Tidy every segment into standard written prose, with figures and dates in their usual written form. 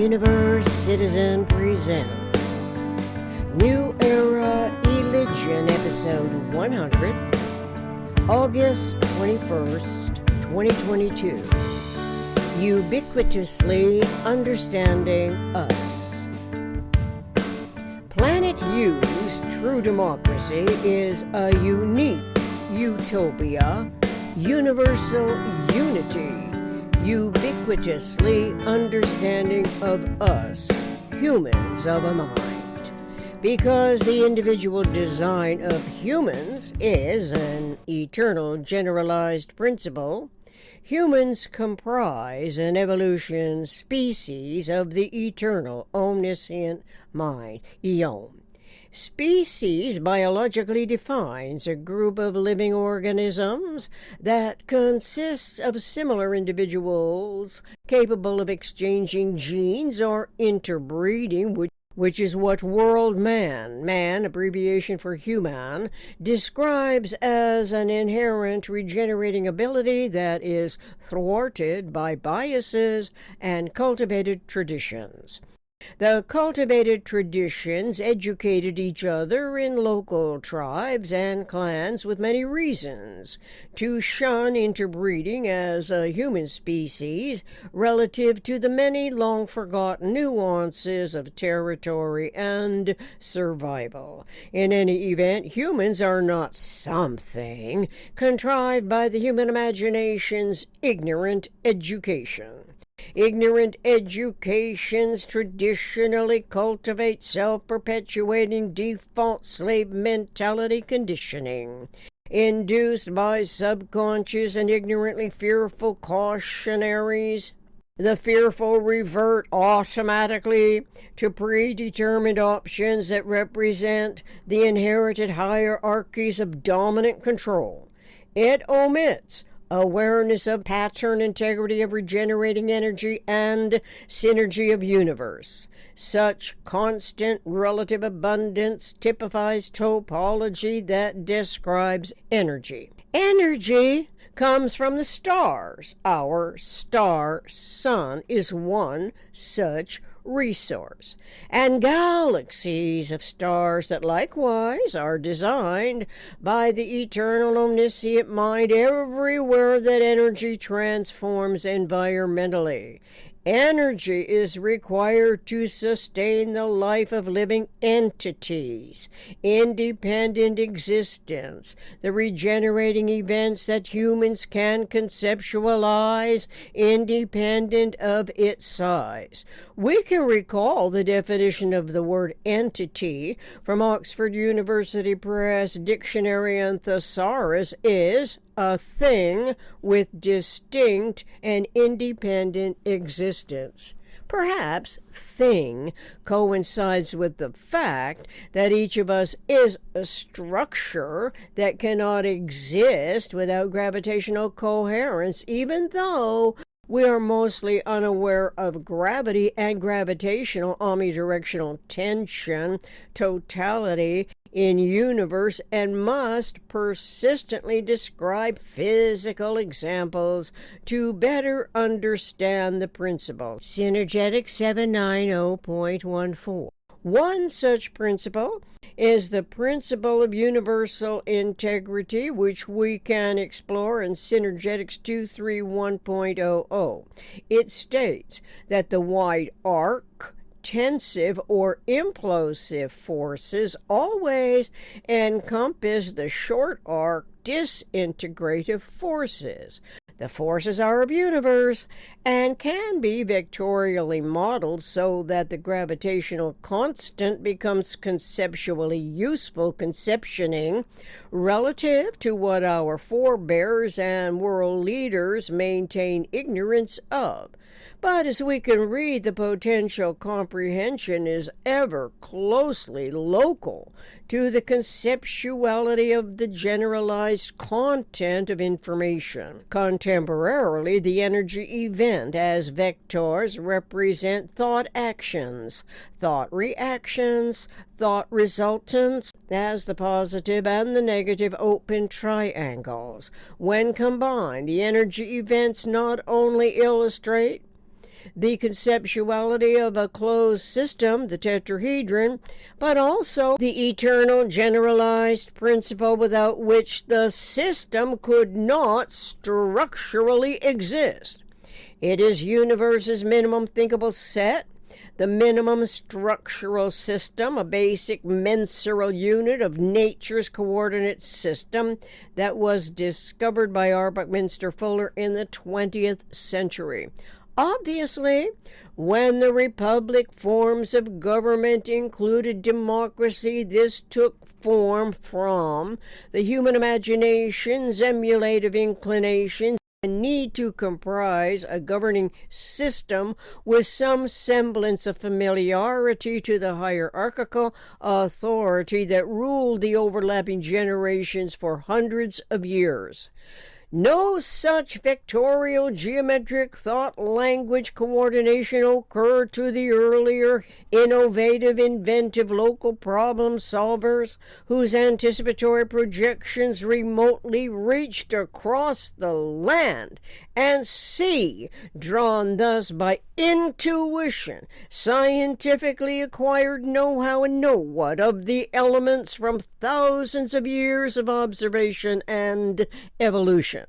Universe Citizen presents New Era Religion, episode 100, August 21st, 2022. Ubiquitously Understanding Us. Planet U's true democracy is a unique utopia, universal unity, ubiquitously understanding of us, humans of a mind. Because the individual design of humans is an eternal generalized principle, humans comprise an evolution species of the eternal omniscient mind, eon. Species biologically defines a group of living organisms that consists of similar individuals capable of exchanging genes or interbreeding, which is what World Man, abbreviation for human, describes as an inherent regenerating ability that is thwarted by biases and cultivated traditions. The cultivated traditions educated each other in local tribes and clans with many reasons to shun interbreeding as a human species relative to the many long-forgotten nuances of territory and survival. In any event, humans are not something contrived by the human imagination's ignorant education. Ignorant educations traditionally cultivate self-perpetuating default slave mentality conditioning, induced by subconscious and ignorantly fearful cautionaries. The fearful revert automatically to predetermined options that represent the inherited hierarchies of dominant control. It omits awareness of pattern integrity of regenerating energy and synergy of universe. Such constant relative abundance typifies topology that describes energy. Energy comes from the stars. Our star sun is one such resource, and galaxies of stars that likewise are designed by the eternal omniscient mind everywhere that energy transforms environmentally. Energy is required to sustain the life of living entities, independent existence, the regenerating events that humans can conceptualize independent of its size. We can recall the definition of the word entity from Oxford University Press Dictionary and Thesaurus is a thing with distinct and independent existence. Perhaps thing coincides with the fact that each of us is a structure that cannot exist without gravitational coherence, even though we are mostly unaware of gravity and gravitational omnidirectional tension, totality in universe, and must persistently describe physical examples to better understand the principle. Synergetics 790.14. One such principle is the principle of universal integrity, which we can explore in Synergetics 231.00. It states that the wide arc tensive or implosive forces always encompass the short arc disintegrative forces. The forces are of universe and can be vectorially modeled so that the gravitational constant becomes conceptually useful conceptioning relative to what our forebears and world leaders maintain ignorance of. But as we can read, the potential comprehension is ever closely local to the conceptuality of the generalized content of information. Contemporarily, the energy event as vectors represent thought actions, thought reactions, thought resultants as the positive and the negative open triangles. When combined, the energy events not only illustrate the conceptuality of a closed system, the tetrahedron, but also the eternal generalized principle without which the system could not structurally exist. It is universe's minimum thinkable set, the minimum structural system, a basic mensural unit of nature's coordinate system that was discovered by R. Buckminster Fuller in the 20th century. Obviously, when the republic forms of government included democracy, this took form from the human imagination's emulative inclinations and need to comprise a governing system with some semblance of familiarity to the hierarchical authority that ruled the overlapping generations for hundreds of years. No such vectorial geometric thought language coordination occurred to the earlier innovative inventive local problem solvers whose anticipatory projections remotely reached across the land and sea, drawn thus by intuition, scientifically acquired know-how and know-what of the elements from thousands of years of observation and evolution.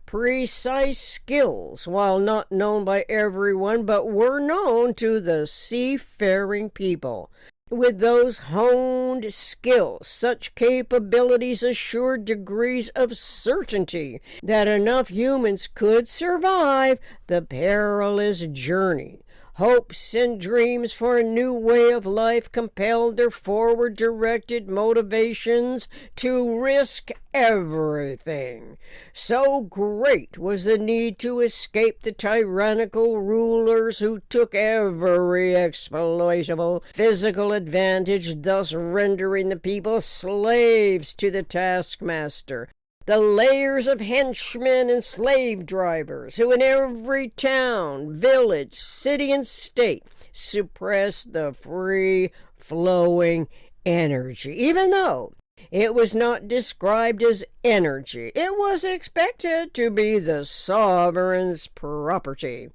Precise skills, while not known by everyone, but were known to the seafaring people. With those honed skills, such capabilities assured degrees of certainty that enough humans could survive the perilous journey. Hopes and dreams for a new way of life compelled their forward-directed motivations to risk everything. So great was the need to escape the tyrannical rulers who took every exploitable physical advantage, thus rendering the people slaves to the taskmaster. The layers of henchmen and slave drivers who in every town, village, city, and state suppressed the free-flowing energy. Even though it was not described as energy, it was expected to be the sovereign's property.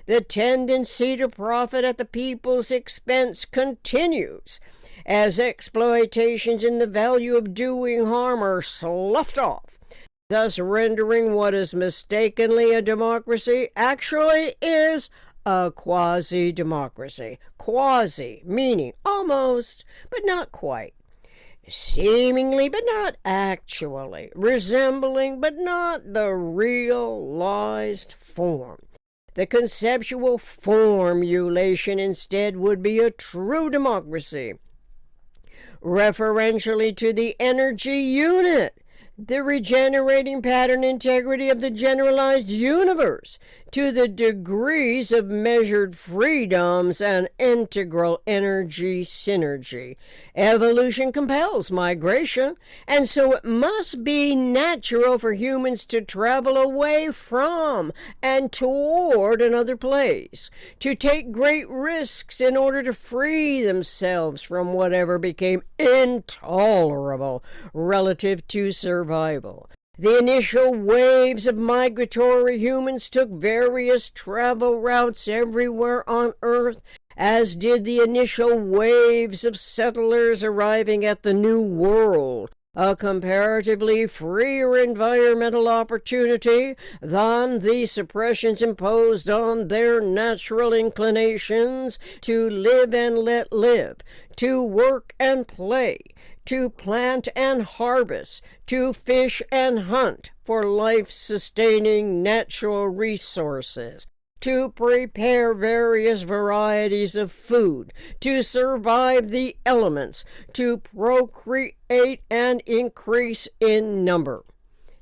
The tendency to profit at the people's expense continues as exploitations in the value of doing harm are sloughed off, thus rendering what is mistakenly a democracy actually is a quasi-democracy. Quasi, meaning almost, but not quite. Seemingly, but not actually. Resembling, but not the realized form. The conceptual formulation instead would be a true democracy. Referentially to the energy unit, the regenerating pattern integrity of the generalized universe, to the degrees of measured freedoms and integral energy synergy. Evolution compels migration, and so it must be natural for humans to travel away from and toward another place, to take great risks in order to free themselves from whatever became intolerable relative to survival. The initial waves of migratory humans took various travel routes everywhere on Earth, as did the initial waves of settlers arriving at the New World, a comparatively freer environmental opportunity than the suppressions imposed on their natural inclinations to live and let live, to work and play, to plant and harvest, to fish and hunt for life-sustaining natural resources, to prepare various varieties of food, to survive the elements, to procreate and increase in number.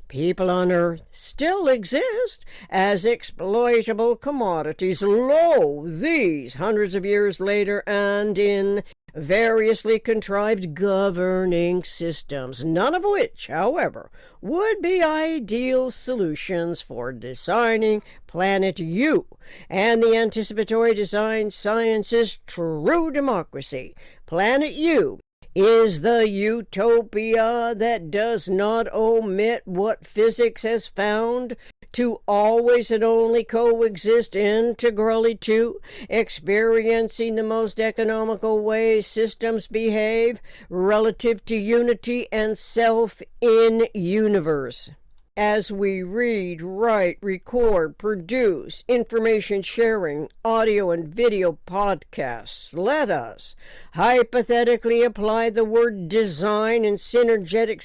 People on Earth still exist as exploitable commodities. Lo, these hundreds of years later, and in variously contrived governing systems, none of which, however, would be ideal solutions for designing Planet U and the anticipatory design science's true democracy. Planet U is the utopia that does not omit what physics has found to always and only coexist integrally to, experiencing the most economical way systems behave relative to unity and self in universe. As we read, write, record, produce information sharing, audio and video podcasts, let us hypothetically apply the word design in Synergetics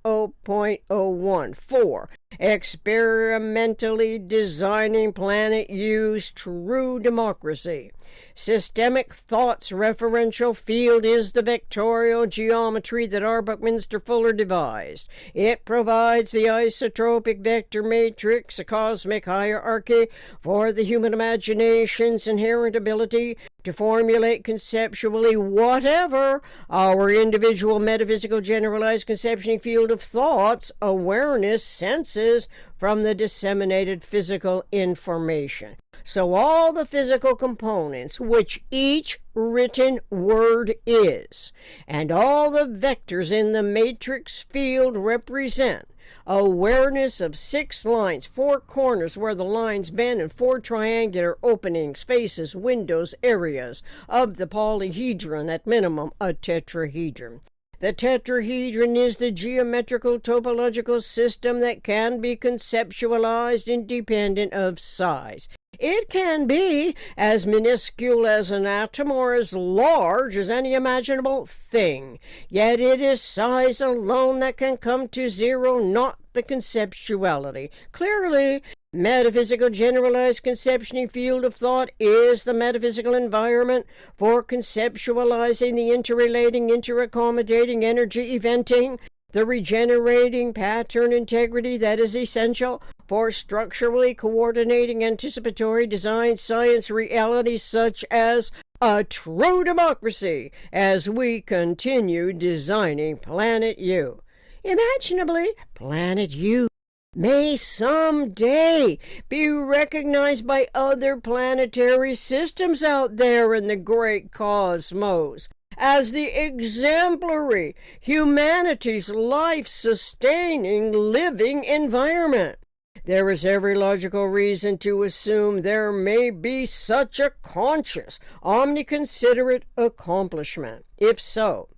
790.01 for experimentally designing Planet U's true democracy. Systemic thought's referential field is the vectorial geometry that R. Buckminster Fuller devised. It provides the isotropic vector matrix, a cosmic hierarchy for the human imagination's inherent ability to formulate conceptually whatever our individual metaphysical generalized conceptual field of thoughts, awareness, senses from the disseminated physical information. So all the physical components, which each written word is, and all the vectors in the matrix field represent awareness of 6 lines, 4 corners where the lines bend, and 4 triangular openings, faces, windows, areas of the polyhedron, at minimum a tetrahedron. The tetrahedron is the geometrical topological system that can be conceptualized independent of size. It can be as minuscule as an atom or as large as any imaginable thing. Yet it is size alone that can come to zero, not the conceptuality. Clearly, metaphysical generalized conceptual field of thought is the metaphysical environment for conceptualizing the interrelating, interaccommodating, energy eventing, the regenerating pattern integrity that is essential for structurally coordinating anticipatory design science realities such as a true democracy as we continue designing Planet U. Imaginably, Planet U may someday be recognized by other planetary systems out there in the great cosmos as the exemplary, humanity's life-sustaining living environment. There is every logical reason to assume there may be such a conscious, omniconsiderate accomplishment. If so,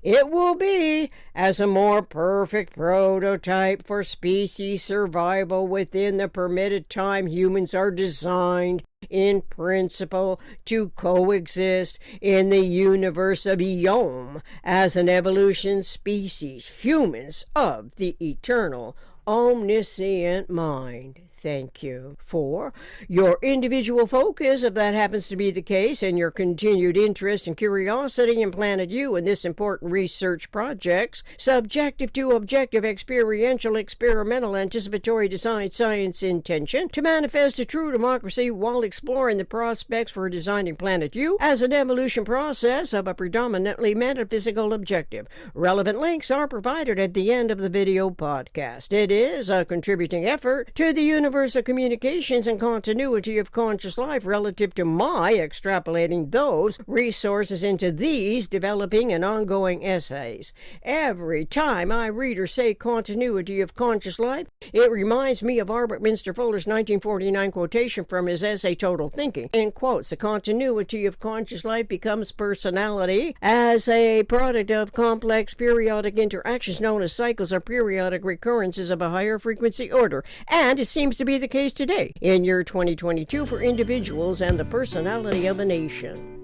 it will be as a more perfect prototype for species survival within the permitted time humans are designed, in principle, to coexist in the universe of Eom as an evolution species, humans of the eternal, omniscient mind. Thank you for your individual focus, if that happens to be the case, and your continued interest and curiosity in Planet U and this important research project's subjective to objective, experiential, experimental, anticipatory design science intention to manifest a true democracy while exploring the prospects for designing Planet U as an evolution process of a predominantly metaphysical objective. Relevant links are provided at the end of the video podcast. It is a contributing effort to the universal communications and continuity of conscious life relative to my extrapolating those resources into these developing and ongoing essays. Every time I read or say continuity of conscious life, it reminds me of R. Buckminster Fuller's 1949 quotation from his essay Total Thinking. In quotes, the continuity of conscious life becomes personality as a product of complex periodic interactions known as cycles or periodic recurrences of a higher frequency order. And it seems to be the case today in year 2022 for individuals and the personality of a nation.